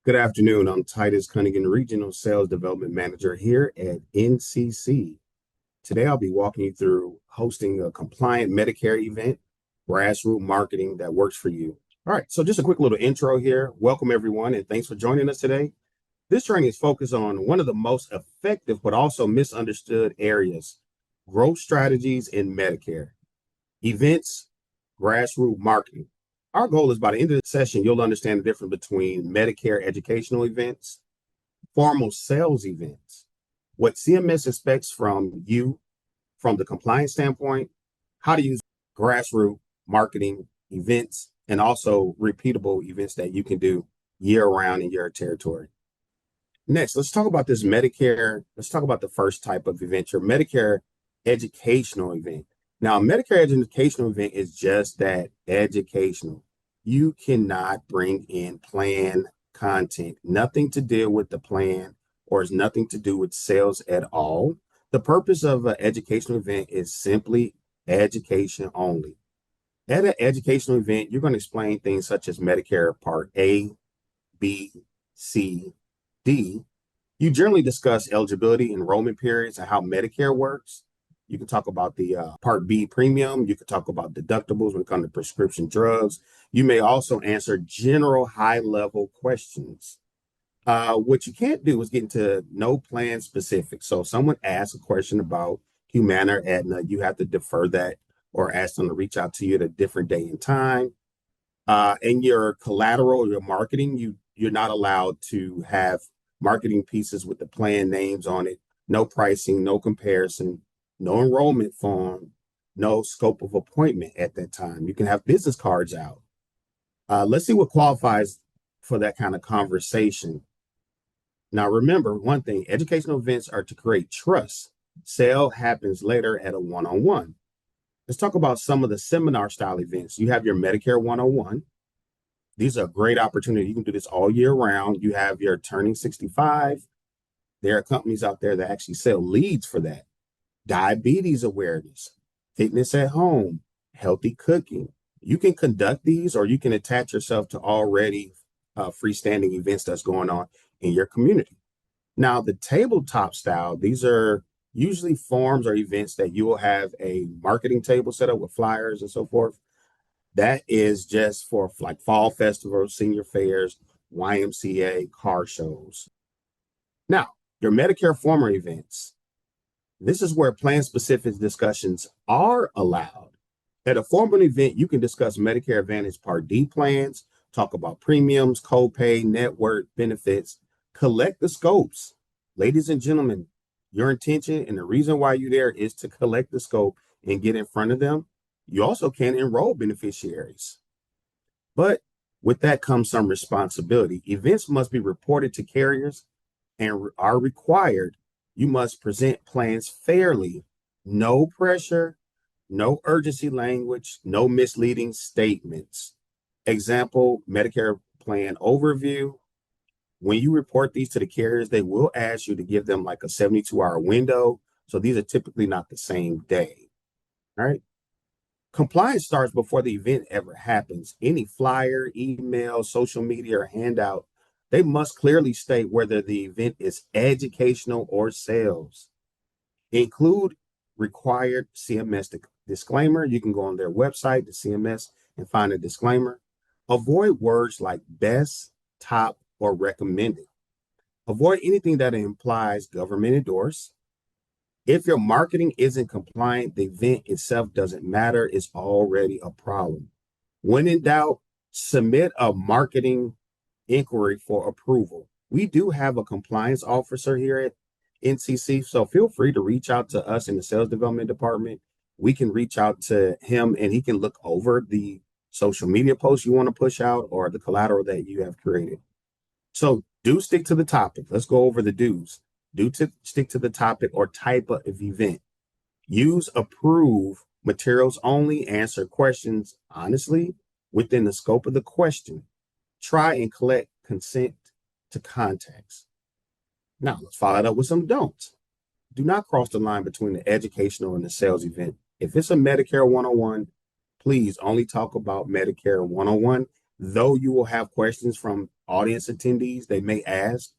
Good afternoon. I'm Titus Cunningham, Regional Sales Development Manager here at NCC. Today, I'll be walking you through hosting a compliant Medicare event, grassroots marketing that works for you. All right, so just a quick little intro here. Welcome, everyone, and thanks for joining us today. This training is focused on one of the most effective but also misunderstood areas, growth strategies in Medicare, events, grassroots marketing. Our goal is by the end of the session, you'll understand the difference between Medicare educational events, formal sales events, what CMS expects from you from the compliance standpoint, how to use grassroots marketing events, and also repeatable events that you can do year round in your territory. Next, let's talk about this Medicare. Let's talk about the first type of event, your Medicare educational event. Now, a Medicare educational event is just that, educational. You cannot bring in plan content, nothing to deal with the plan, or has nothing to do with sales at all. The purpose of an educational event is simply education only. At an educational event, you're going to explain things such as Medicare Part A, B, C, D. You generally discuss eligibility, enrollment periods, and how Medicare works. You can talk about the Part B premium. You can talk about deductibles when it comes to prescription drugs. You may also answer general high-level questions. What you can't do is get into no plan specific. So if someone asks a question about Humana or Aetna, you have to defer that or ask them to reach out to you at a different day and time. And your collateral, your marketing, you're not allowed to have marketing pieces with the plan names on it, no pricing, no comparison, no enrollment form, no scope of appointment at that time. You can have business cards out. Let's see what qualifies for that kind of conversation. Now, remember one thing, educational events are to create trust. Sale happens later at a one-on-one. Let's talk about some of the seminar style events. You have your Medicare 101. These are a great opportunity. You can do this all year round. You have your Turning 65. There are companies out there that actually sell leads for that. Diabetes awareness, fitness at home, healthy cooking. You can conduct these or you can attach yourself to already freestanding events that's going on in your community. Now, the tabletop style, these are usually forums or events that you will have a marketing table set up with flyers and so forth. That is just for like fall festivals, senior fairs, YMCA, car shows. Now, your Medicare formal events. This is where plan-specific discussions are allowed. At a formal event, you can discuss Medicare Advantage Part D plans, talk about premiums, copay, network benefits, collect the scopes. Ladies and gentlemen, your intention and the reason why you're there is to collect the scope and get in front of them. You also can enroll beneficiaries. But with that comes some responsibility. Events must be reported to carriers and are required. You must present plans fairly, no pressure, no urgency language, no misleading statements. Example, Medicare plan overview. When you report these to the carriers, they will ask you to give them like a 72-hour window. So these are typically not the same day. All right. Compliance starts before the event ever happens. Any flyer, email, social media, or handout, they must clearly state whether the event is educational or sales. Include required CMS disclaimer. You can go on their website, the CMS, and find a disclaimer. Avoid words like best, top, or recommended. Avoid anything that implies government endorsed. If your marketing isn't compliant, the event itself doesn't matter. It's already a problem. When in doubt, submit a marketing inquiry for approval. We do have a compliance officer here at NCC, so feel free to reach out to us in the sales development department. We can reach out to him and he can look over the social media posts you want to push out or the collateral that you have created. So do stick to the topic. Let's go over the do's. Stick to the topic or type of event. Use approve materials only. Answer questions honestly within the scope of the question. Try and collect consent to contacts. Now, let's follow it up with some don'ts. Do not cross the line between the educational and the sales event. If it's a Medicare 101, please only talk about Medicare 101 Though you will have questions from audience attendees, they may ask,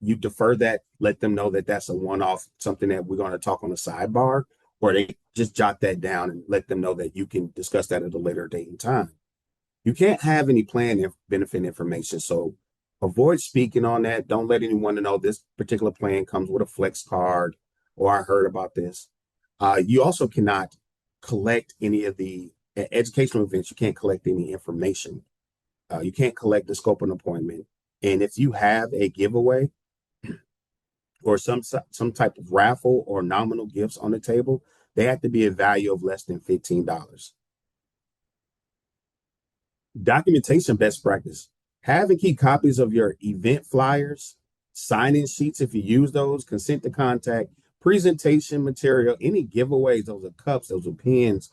you defer that, let them know that that's a one-off, something that we're going to talk on the sidebar, or they just jot that down and let them know that you can discuss that at a later date and time. You can't have any plan benefit information, so avoid speaking on that. Don't let anyone know this particular plan comes with a flex card, or I heard about this. You also cannot collect any of the educational events. You can't collect any information. You can't collect the scope of an appointment. And if you have a giveaway or some type of raffle or nominal gifts on the table, they have to be a value of less than $15. Documentation best practice. Have and keep copies of your event flyers, sign-in sheets if you use those, consent to contact, presentation material, any giveaways, those are cups, those are pens,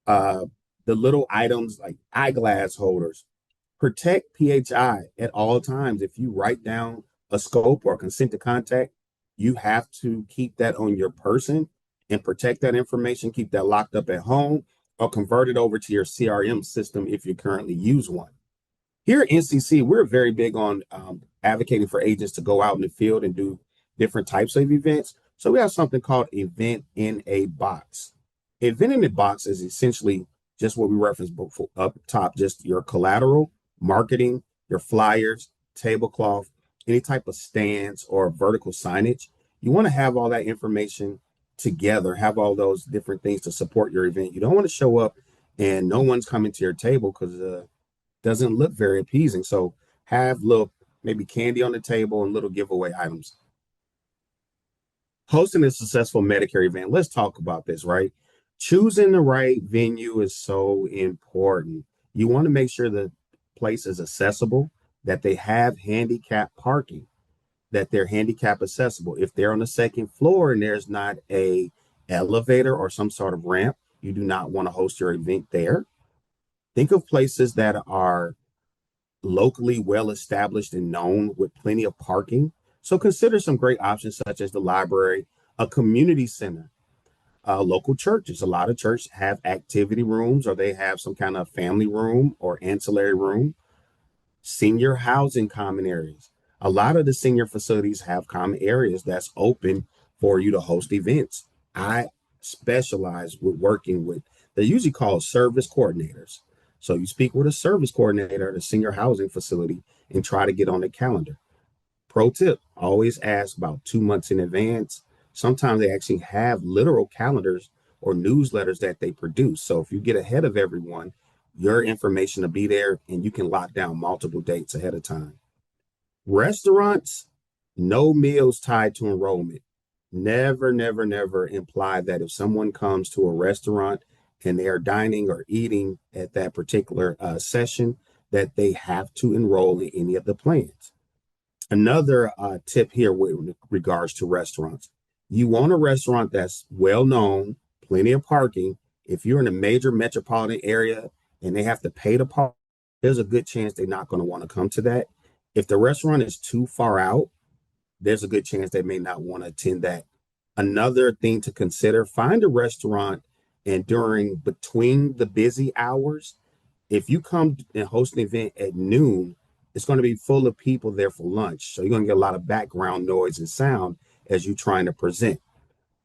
uh, the little items like eyeglass holders. Protect PHI at all times. If you write down a scope or consent to contact, you have to keep that on your person and protect that information, keep that locked up at home, or convert it over to your CRM system if you currently use one. Here at NCC, we're very big on advocating for agents to go out in the field and do different types of events. So we have something called Event in a Box. Event in a Box is essentially just what we referenced before, up top, just your collateral, marketing, your flyers, tablecloth, any type of stands or vertical signage. You want to have all that information together, have all those different things to support your event. You don't want to show up and no one's coming to your table because doesn't look very appeasing. So have little maybe candy on the table and little giveaway items. Hosting a successful Medicare event. Let's talk about this, right? Choosing the right venue is so important. You want to make sure the place is accessible, that they have handicap parking, that they're handicap accessible. If they're on the second floor and there's not a elevator or some sort of ramp, you do not want to host your event there. Think of places that are locally well established and known with plenty of parking. So consider some great options such as the library, a community center, local churches. A lot of churches have activity rooms or they have some kind of family room or ancillary room, senior housing common areas. A lot of the senior facilities have common areas that's open for you to host events. I specialize with working with, they're usually called service coordinators. So you speak with a service coordinator at a senior housing facility and try to get on the calendar. Pro tip, always ask about 2 months in advance. Sometimes they actually have literal calendars or newsletters that they produce. So if you get ahead of everyone, your information will be there and you can lock down multiple dates ahead of time. Restaurants, no meals tied to enrollment. Never, never, never imply that if someone comes to a restaurant and they are dining or eating at that particular session, that they have to enroll in any of the plans. Another tip here with regards to restaurants, you want a restaurant that's well known, plenty of parking. If you're in a major metropolitan area and they have to pay to park, there's a good chance they're not going to want to come to that. If the restaurant is too far out, there's a good chance they may not want to attend that. Another thing to consider, find a restaurant and during between the busy hours, if you come and host an event at noon, it's going to be full of people there for lunch. So you're going to get a lot of background noise and sound as you're trying to present.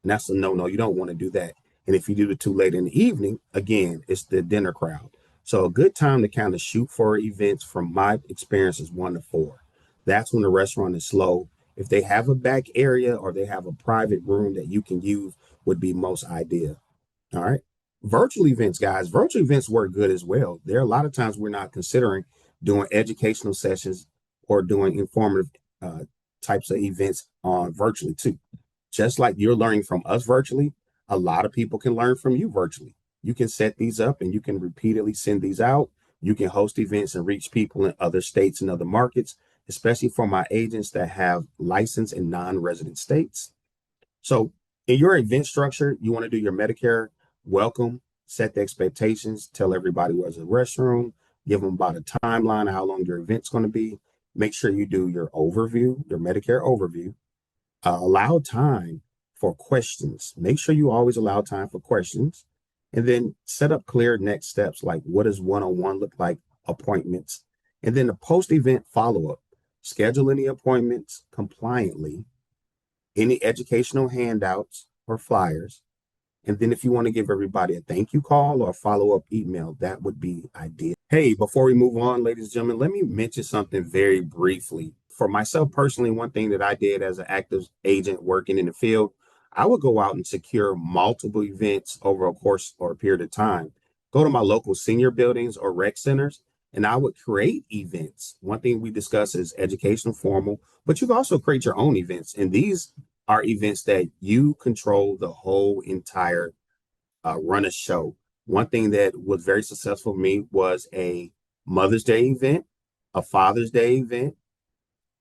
And that's a no-no. You don't want to do that. And if you do it too late in the evening, again, it's the dinner crowd. So a good time to kind of shoot for events from my experience is 1 to 4. That's when the restaurant is slow. If they have a back area or they have a private room that you can use would be most ideal. All right. Virtual events, guys. Virtual events work good as well. There are a lot of times we're not considering doing educational sessions or doing informative types of events on virtually too. Just like you're learning from us virtually, a lot of people can learn from you virtually. You can set these up and you can repeatedly send these out. You can host events and reach people in other states and other markets, especially for my agents that have license in non-resident states. So in your event structure, you want to do your Medicare welcome, set the expectations, tell everybody where's the restroom, give them about a timeline of how long your event's going to be. Make sure you do your overview, your Medicare overview. Allow time for questions. Make sure you always allow time for questions. And then set up clear next steps like what does one-on-one look like, appointments, And then the post-event follow-up, schedule any appointments compliantly, any educational handouts or flyers. And then if you want to give everybody a thank you call or a follow-up email, that would be ideal. Hey, before we move on, ladies and gentlemen, let me mention something very briefly. For myself personally, one thing that I did as an active agent working in the field, I would go out and secure multiple events over a course or a period of time. Go to my local senior buildings or rec centers, and I would create events. One thing we discuss is educational formal, but you can also create your own events. And these are events that you control the whole entire run a show. One thing that was very successful for me was a Mother's Day event, a Father's Day event.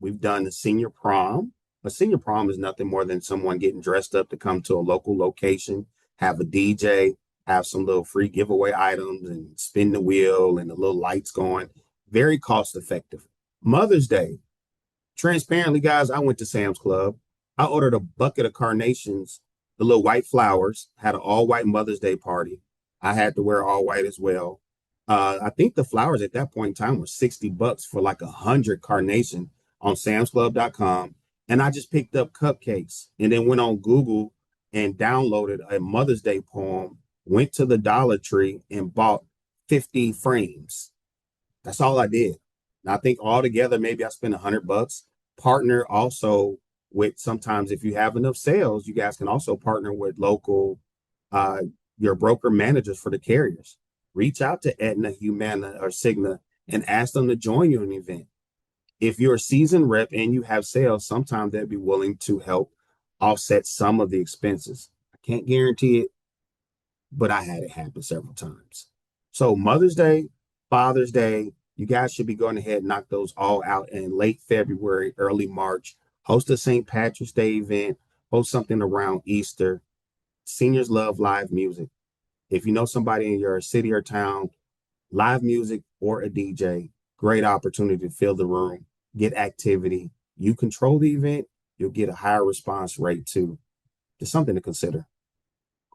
We've done the senior prom. A senior prom is nothing more than someone getting dressed up to come to a local location, have a DJ, have some little free giveaway items and spin the wheel and the little lights going. Very cost effective. Mother's Day, transparently, guys, I went to Sam's Club. I ordered a bucket of carnations, the little white flowers, had an all white Mother's Day party. I had to wear all white as well. I think the flowers at that point in time were $60 for like 100 carnation on samsclub.com. And I just picked up cupcakes and then went on Google and downloaded a Mother's Day poem, went to the Dollar Tree and bought 50 frames. That's all I did. And I think altogether, maybe I spent $100. Partner also with sometimes if you have enough sales, you guys can also partner with local uh your broker managers for the carriers. Reach out to Aetna, Humana, or Cigna and ask them to join you in an event. If you're a seasoned rep and you have sales, sometimes they'd be willing to help offset some of the expenses. I can't guarantee it, but I had it happen several times. So Mother's Day, Father's Day, you guys should be going ahead and knock those all out in late February, early March. Host a St. Patrick's Day event, host something around Easter. Seniors love live music. If you know somebody in your city or town, live music or a DJ, great opportunity to fill the room, get activity. You control the event, you'll get a higher response rate too. Just something to consider.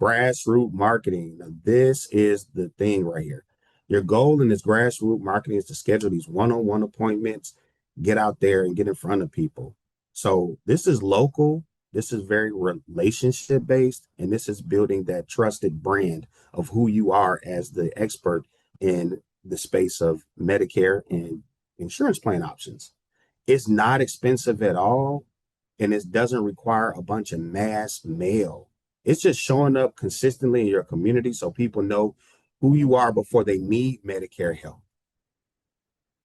Grassroots marketing. Now, this is the thing right here. Your goal in this grassroots marketing is to schedule these one-on-one appointments, get out there and get in front of people. So this is local. This is very relationship based, and this is building that trusted brand of who you are as the expert in the space of Medicare and insurance plan options. It's not expensive at all, and it doesn't require a bunch of mass mail. It's just showing up consistently in your community so people know who you are before they need Medicare help.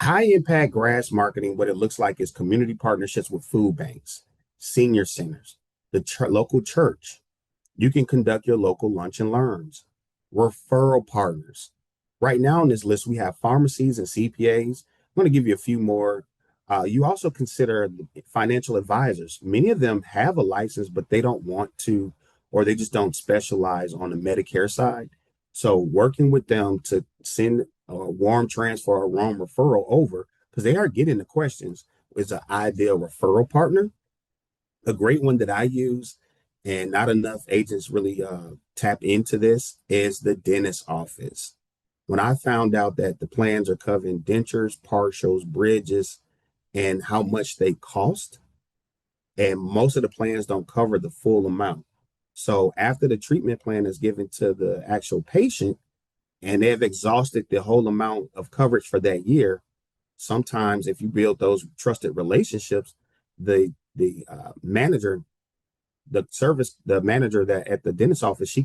High impact grass marketing, what it looks like is community partnerships with food banks, senior centers, the local church. You can conduct your local lunch and learns, referral partners. Right now on this list, we have pharmacies and CPAs. I'm going to give you a few more. You also consider financial advisors. Many of them have a license, but they don't want to, or they just don't specialize on the Medicare side. So working with them to send a warm transfer or warm referral over, because they are getting the questions, is an ideal referral partner. A great one that I use, and not enough agents really tap into this, is the dentist office. When I found out that the plans are covering dentures, partials, bridges, and how much they cost, and most of the plans don't cover the full amount. So after the treatment plan is given to the actual patient and they've exhausted the whole amount of coverage for that year, sometimes if you build those trusted relationships, manager, the manager that at the dentist office, he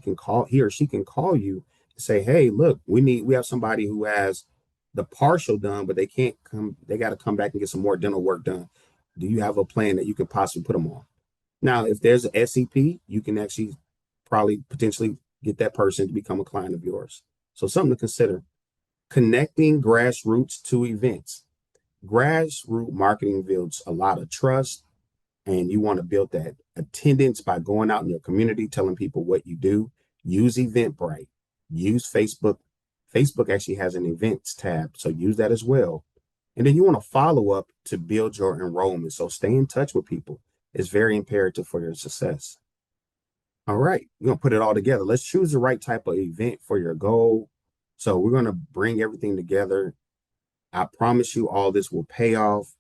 or she can call you and say, hey, look, we have somebody who has the partial done, but they can't come, they got to come back and get some more dental work done. Do you have a plan that you could possibly put them on? Now, if there's an SEP, you can actually probably potentially get that person to become a client of yours. So something to consider. Connecting grassroots to events. Grassroots marketing builds a lot of trust, and you want to build that attendance by going out in your community, telling people what you do. Use Eventbrite. Use Facebook. Facebook actually has an events tab, so use that as well. And then you want to follow up to build your enrollment. So stay in touch with people. It's very imperative for your success. All right, we're going to put it all together. Let's choose the right type of event for your goal. So we're going to bring everything together. I promise you all this will pay off.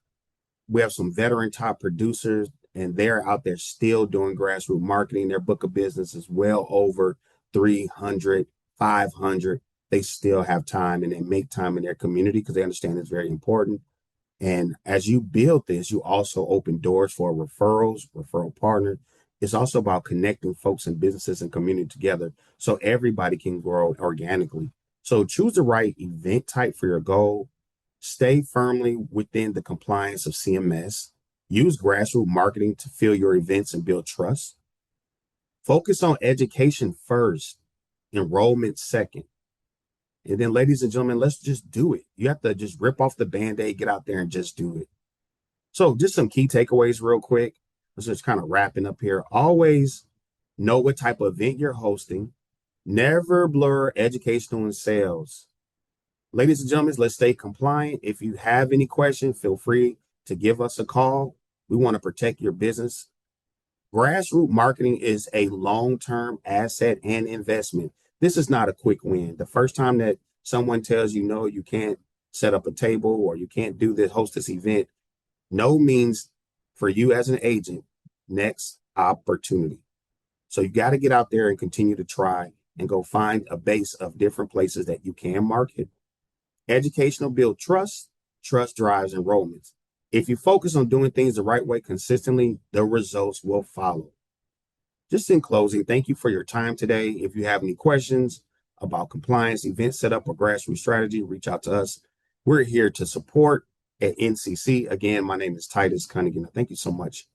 We have some veteran top producers, and they're out there still doing grassroots marketing. Their book of business is well over 300, 500. They still have time and they make time in their community because they understand it's very important. And as you build this, you also open doors for referrals, referral partner. It's also about connecting folks and businesses and community together so everybody can grow organically. So choose the right event type for your goal. Stay firmly within the compliance of CMS. Use grassroots marketing to fill your events and build trust. Focus on education first, enrollment second. And then, ladies and gentlemen, let's just do it. You have to just rip off the band-aid, get out there and just do it. So just some key takeaways real quick. Let's just kind of wrapping up here. Always know what type of event you're hosting. Never blur educational and sales. Ladies and gentlemen, let's stay compliant. If you have any questions, feel free to give us a call. We want to protect your business. Grassroots marketing is a long-term asset and investment. This is not a quick win. The first time that someone tells you, no, you can't set up a table or you can't do this, host this event, no means for you as an agent, next opportunity. So you got to get out there and continue to try and go find a base of different places that you can market. Educational build trust. Trust drives enrollments. If you focus on doing things the right way consistently, the results will follow. Just in closing, thank you for your time today. If you have any questions about compliance, event setup, or grassroots strategy, reach out to us. We're here to support at NCC. Again, my name is Titus Cunningham. Thank you so much.